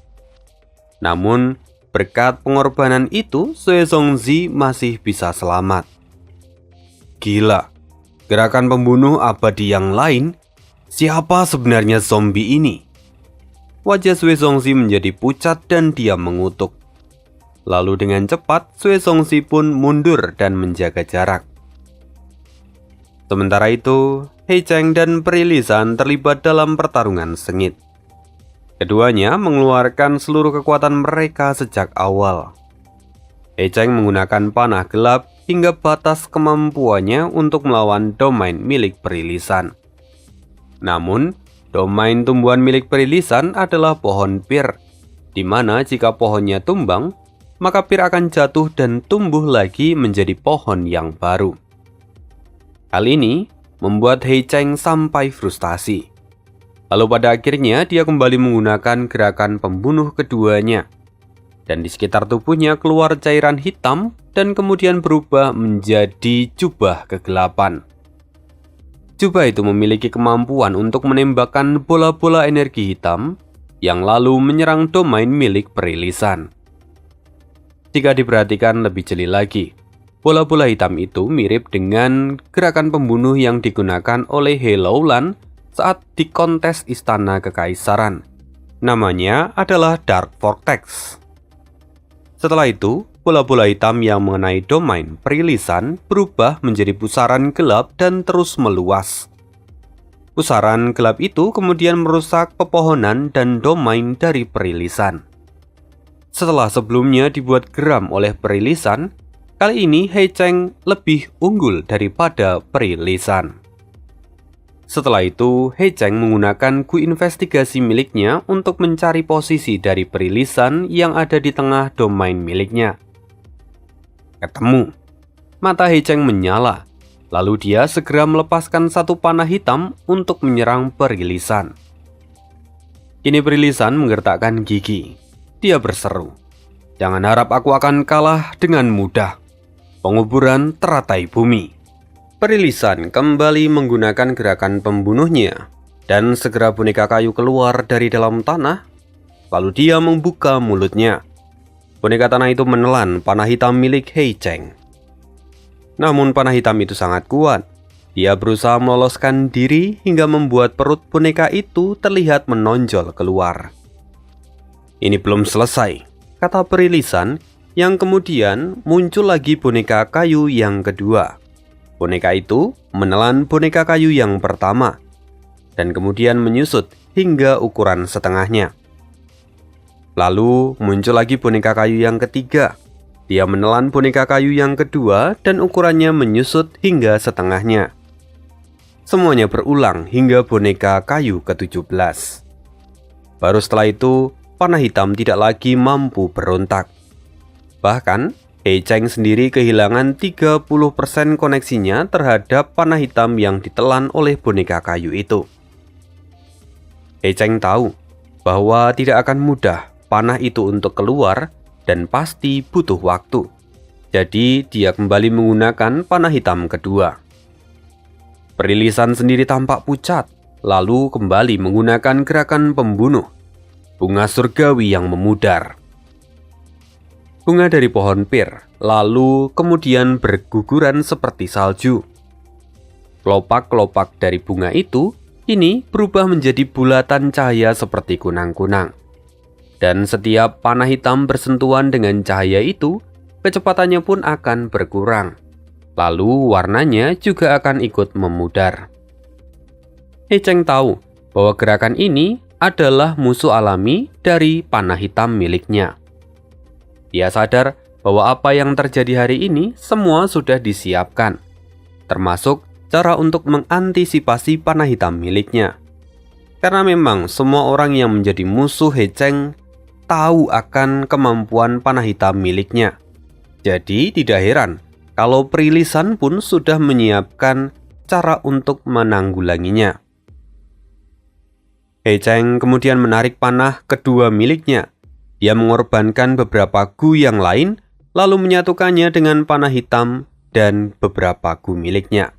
Namun, berkat pengorbanan itu, Sue Songzi masih bisa selamat. Gila, gerakan pembunuh abadi yang lain? Siapa sebenarnya zombie ini? Wajah Sue Songzi menjadi pucat dan dia mengutuk. Lalu dengan cepat, Sue Songzi pun mundur dan menjaga jarak. Sementara itu, Hei Cheng dan Perilisan terlibat dalam pertarungan sengit. Keduanya mengeluarkan seluruh kekuatan mereka sejak awal. Hei Cheng menggunakan panah gelap hingga batas kemampuannya untuk melawan domain milik Perilisan. Namun, domain tumbuhan milik Perilisan adalah pohon pir, di mana jika pohonnya tumbang, maka pir akan jatuh dan tumbuh lagi menjadi pohon yang baru. Hal ini membuat Hei Cheng sampai frustasi. Lalu pada akhirnya dia kembali menggunakan gerakan pembunuh keduanya. Dan di sekitar tubuhnya keluar cairan hitam dan kemudian berubah menjadi jubah kegelapan. Jubah itu memiliki kemampuan untuk menembakkan bola-bola energi hitam yang lalu menyerang domain milik Perilisan. Jika diperhatikan lebih jeli lagi, bola-bola hitam itu mirip dengan gerakan pembunuh yang digunakan oleh He Laolan saat di kontes Istana Kekaisaran. Namanya adalah Dark Vortex. Setelah itu, bola-bola hitam yang mengenai domain Perilisan berubah menjadi pusaran gelap dan terus meluas. Pusaran gelap itu kemudian merusak pepohonan dan domain dari Perilisan. Setelah sebelumnya dibuat geram oleh Perilisan, kali ini He Cheng lebih unggul daripada Perilisan. Setelah itu, He Cheng menggunakan Gu investigasi miliknya untuk mencari posisi dari Perilisan yang ada di tengah domain miliknya. Ketemu. Mata He Cheng menyala. Lalu dia segera melepaskan satu panah hitam untuk menyerang Perilisan. Kini Perilisan menggertakkan gigi. Dia berseru, "Jangan harap aku akan kalah dengan mudah. Penguburan teratai bumi." Perilisan kembali menggunakan gerakan pembunuhnya, dan segera boneka kayu keluar dari dalam tanah. Lalu dia membuka mulutnya. Boneka tanah itu menelan panah hitam milik He Cheng. Namun panah hitam itu sangat kuat. Dia berusaha meloloskan diri hingga membuat perut boneka itu terlihat menonjol keluar. "Ini belum selesai," kata Perilisan, yang kemudian muncul lagi boneka kayu yang kedua. Boneka itu menelan boneka kayu yang pertama, dan kemudian menyusut hingga ukuran setengahnya. Lalu muncul lagi boneka kayu yang ketiga. Dia menelan boneka kayu yang kedua dan ukurannya menyusut hingga setengahnya. Semuanya berulang hingga boneka kayu ke-17. Baru setelah itu, panah hitam tidak lagi mampu berontak. Bahkan, He Cheng sendiri kehilangan 30% koneksinya terhadap panah hitam yang ditelan oleh boneka kayu itu. He Cheng tahu bahwa tidak akan mudah panah itu untuk keluar dan pasti butuh waktu. Jadi dia kembali menggunakan panah hitam kedua. Perilisan sendiri tampak pucat, lalu kembali menggunakan gerakan pembunuh, bunga surgawi yang memudar. Bunga dari pohon pir, lalu kemudian berguguran seperti salju. Kelopak-kelopak dari bunga itu ini berubah menjadi bulatan cahaya seperti kunang-kunang. Dan setiap panah hitam bersentuhan dengan cahaya itu, kecepatannya pun akan berkurang. Lalu warnanya juga akan ikut memudar. He Cheng tahu bahwa gerakan ini adalah musuh alami dari panah hitam miliknya. Dia sadar bahwa apa yang terjadi hari ini semua sudah disiapkan, termasuk cara untuk mengantisipasi panah hitam miliknya. Karena memang semua orang yang menjadi musuh He Cheng tahu akan kemampuan panah hitam miliknya. Jadi tidak heran kalau Perilisan pun sudah menyiapkan cara untuk menanggulanginya. He Cheng kemudian menarik panah kedua miliknya. Dia mengorbankan beberapa gu yang lain, lalu menyatukannya dengan panah hitam dan beberapa gu miliknya.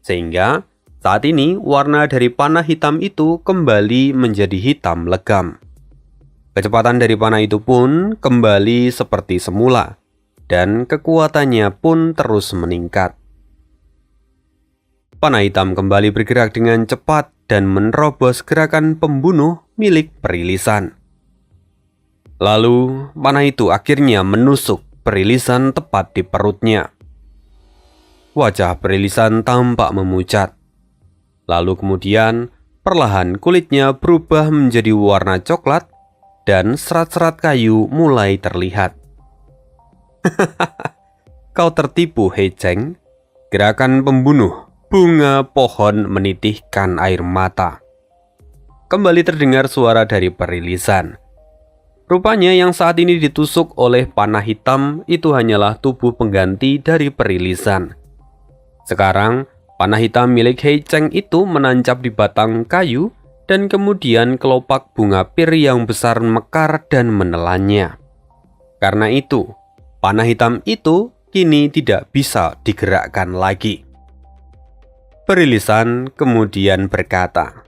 Sehingga saat ini warna dari panah hitam itu kembali menjadi hitam legam. Kecepatan dari panah itu pun kembali seperti semula, dan kekuatannya pun terus meningkat. Panah hitam kembali bergerak dengan cepat dan menerobos gerakan pembunuh milik Perilisan. Lalu, panah itu akhirnya menusuk Perilisan tepat di perutnya. Wajah Perilisan tampak memucat. Lalu kemudian, perlahan kulitnya berubah menjadi warna coklat, dan serat-serat kayu mulai terlihat. Kau tertipu, He Cheng. Gerakan pembunuh bunga pohon menitihkan air mata. Kembali terdengar suara dari Perilisan. Rupanya yang saat ini ditusuk oleh panah hitam itu hanyalah tubuh pengganti dari Perilisan. Sekarang, panah hitam milik He Cheng itu menancap di batang kayu, dan kemudian kelopak bunga pir yang besar mekar dan menelannya. Karena itu, panah hitam itu kini tidak bisa digerakkan lagi. Perilisan kemudian berkata,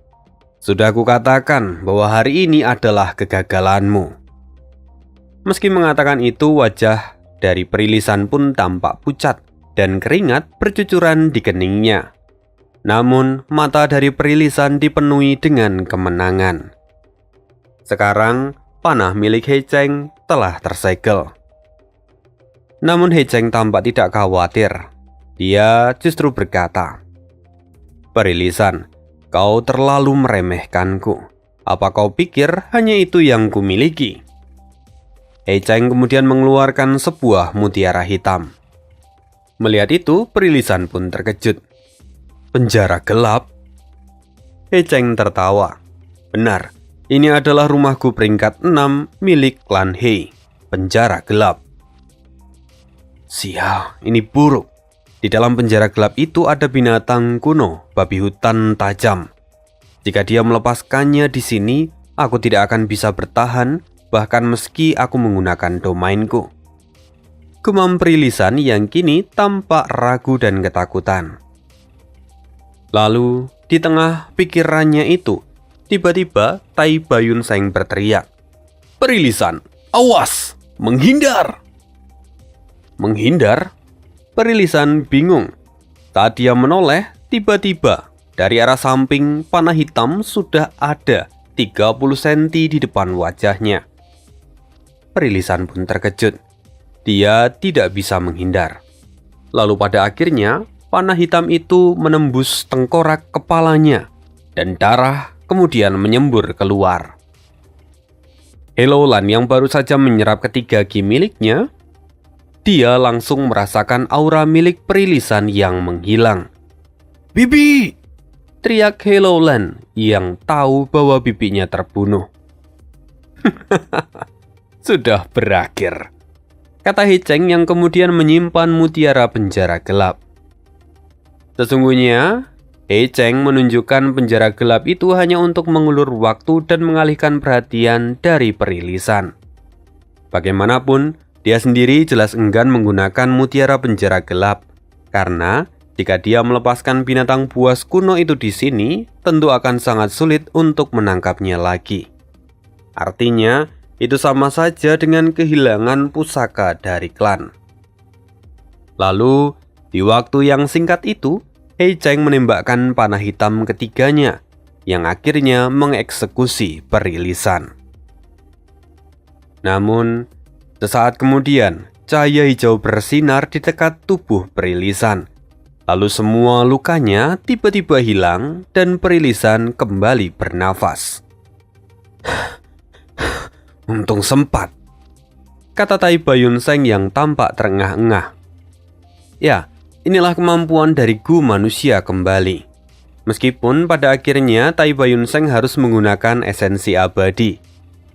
"Sudah kukatakan bahwa hari ini adalah kegagalanmu." Meski mengatakan itu, wajah dari Perilisan pun tampak pucat dan keringat bercucuran di keningnya. Namun, mata dari Perilisan dipenuhi dengan kemenangan. Sekarang, panah milik He Cheng telah tersegel. Namun He Cheng tampak tidak khawatir. Dia justru berkata, "Perilisan, Kau terlalu meremehkanku. Apa kau pikir hanya itu yang kumiliki? Hei Cheng kemudian mengeluarkan sebuah mutiara hitam. Melihat itu, Peri Lisan pun terkejut. Penjara gelap? Hei Cheng tertawa. Benar, ini adalah rumahku peringkat 6 milik klan Hei. Penjara gelap. Sial, ini buruk. Di dalam penjara gelap itu ada binatang kuno, babi hutan tajam. Jika dia melepaskannya di sini, aku tidak akan bisa bertahan, bahkan meski aku menggunakan domainku. Gumam Peri Lisan yang kini tampak ragu dan ketakutan. Lalu, di tengah pikirannya itu, tiba-tiba Tai Bayun Seng berteriak. Peri Lisan, awas! Menghindar! Menghindar? Peri Lisan bingung. Saat dia menoleh, tiba-tiba dari arah samping panah hitam sudah ada 30 cm di depan wajahnya. Peri Lisan pun terkejut. Dia tidak bisa menghindar. Lalu pada akhirnya, panah hitam itu menembus tengkorak kepalanya dan darah kemudian menyembur keluar. Hello Lan yang baru saja menyerap ketiga ki miliknya, dia langsung merasakan aura milik Peri Lisan yang menghilang. Bibi! Teriak Hello Lan yang tahu bahwa bibinya terbunuh. Sudah berakhir, kata Hei Cheng yang kemudian menyimpan mutiara penjara gelap. Sesungguhnya, Hei Cheng menunjukkan penjara gelap itu hanya untuk mengulur waktu dan mengalihkan perhatian dari Peri Lisan. Bagaimanapun, dia sendiri jelas enggan menggunakan mutiara penjara gelap, karena jika dia melepaskan binatang buas kuno itu di sini, tentu akan sangat sulit untuk menangkapnya lagi. Artinya, itu sama saja dengan kehilangan pusaka dari klan. Lalu, di waktu yang singkat itu, Hei Cheng menembakkan panah hitam ketiganya, yang akhirnya mengeksekusi Peri Lisan. Namun, sesaat kemudian, cahaya hijau bersinar di dekat tubuh Peri Lisan. Lalu semua lukanya tiba-tiba hilang dan Peri Lisan kembali bernafas. Untung sempat, kata Tai Bayun Seng yang tampak terengah-engah. Ya, inilah kemampuan dari Gu manusia kembali. Meskipun pada akhirnya Tai Bayun Seng harus menggunakan esensi abadi.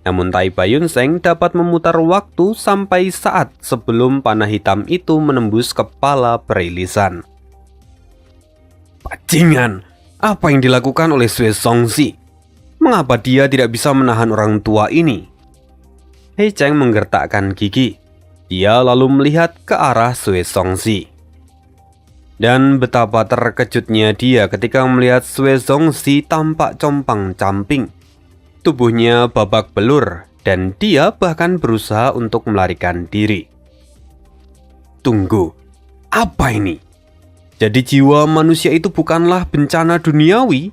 Namun Tai Bayun Seng dapat memutar waktu sampai saat sebelum panah hitam itu menembus kepala Peri Lisan. Bajingan, apa yang dilakukan oleh Sue Songzi? Mengapa dia tidak bisa menahan orang tua ini? Hei Cheng menggertakkan gigi. Dia lalu melihat ke arah Sue Songzi. Dan betapa terkejutnya dia ketika melihat Sue Songzi tampak compang-camping. Tubuhnya babak belur dan dia bahkan berusaha untuk melarikan diri. Tunggu, apa ini? Jadi jiwa manusia itu bukanlah bencana duniawi?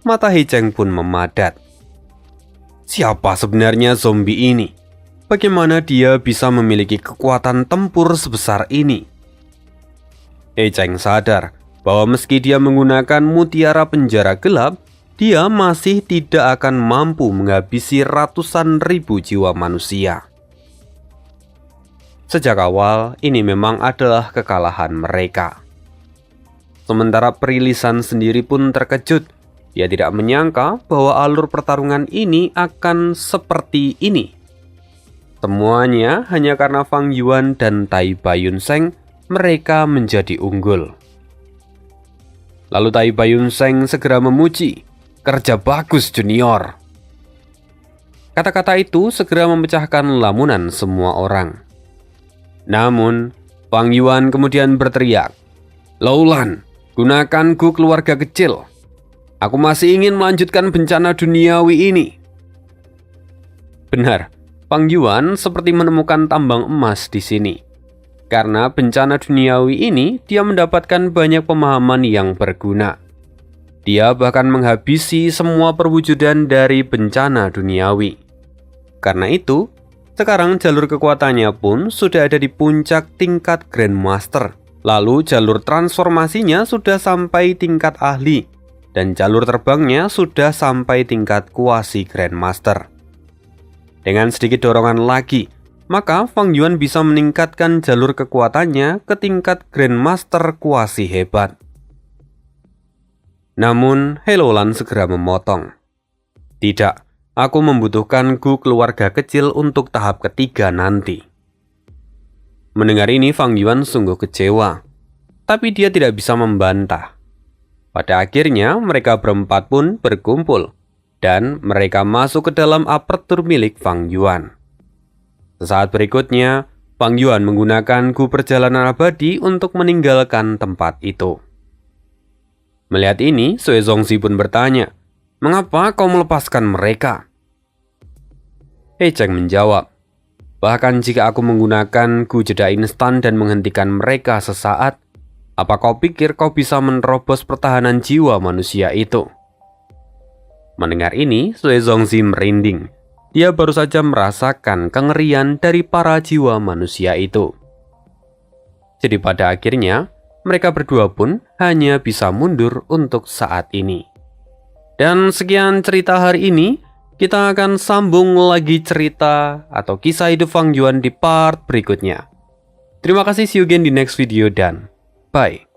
Mata Hei Cheng pun memadat. Siapa sebenarnya zombie ini? Bagaimana dia bisa memiliki kekuatan tempur sebesar ini? Hei Cheng sadar bahwa meski dia menggunakan mutiara penjara gelap, dia masih tidak akan mampu menghabisi ratusan ribu jiwa manusia. Sejak awal, ini memang adalah kekalahan mereka. Sementara Peri Lisan sendiri pun terkejut. Dia tidak menyangka bahwa alur pertarungan ini akan seperti ini. Semuanya hanya karena Fang Yuan dan Tai Bayun Seng, mereka menjadi unggul. Lalu Tai Bayun Seng segera memuji, "Kerja bagus, Junior." Kata-kata itu segera memecahkan lamunan semua orang. Namun, Fang Yuan kemudian berteriak, "Lo Lan, gunakan Gu keluarga kecil. Aku masih ingin melanjutkan bencana duniawi ini." Benar, Fang Yuan seperti menemukan tambang emas di sini. Karena bencana duniawi ini, dia mendapatkan banyak pemahaman yang berguna. Dia bahkan menghabisi semua perwujudan dari bencana duniawi. Karena itu, sekarang jalur kekuatannya pun sudah ada di puncak tingkat Grandmaster. Lalu jalur transformasinya sudah sampai tingkat ahli. dan jalur terbangnya sudah sampai tingkat kuasi Grandmaster. Dengan sedikit dorongan lagi, maka Fang Yuan bisa meningkatkan jalur kekuatannya ke tingkat Grandmaster kuasi hebat. Namun, Helolan segera memotong. Tidak, aku membutuhkan Gu keluarga kecil untuk tahap ketiga nanti. Mendengar ini, Fang Yuan sungguh kecewa, tapi dia tidak bisa membantah. Pada akhirnya, mereka berempat pun berkumpul, dan mereka masuk ke dalam apertur milik Fang Yuan. Sesaat berikutnya, Fang Yuan menggunakan Gu perjalanan abadi untuk meninggalkan tempat itu. Melihat ini, Sui Zongzi pun bertanya, "Mengapa kau melepaskan mereka?" He Cheng menjawab, "Bahkan jika aku menggunakan Gu jeda instan dan menghentikan mereka sesaat, apa kau pikir kau bisa menerobos pertahanan jiwa manusia itu?" Mendengar ini, Sui Zongzi merinding. Dia baru saja merasakan kengerian dari para jiwa manusia itu. Jadi pada akhirnya, mereka berdua pun hanya bisa mundur untuk saat ini. Dan sekian cerita hari ini, kita akan sambung lagi cerita atau kisah hidup Fang Yuan di part berikutnya. Terima kasih, see you again di next video dan bye.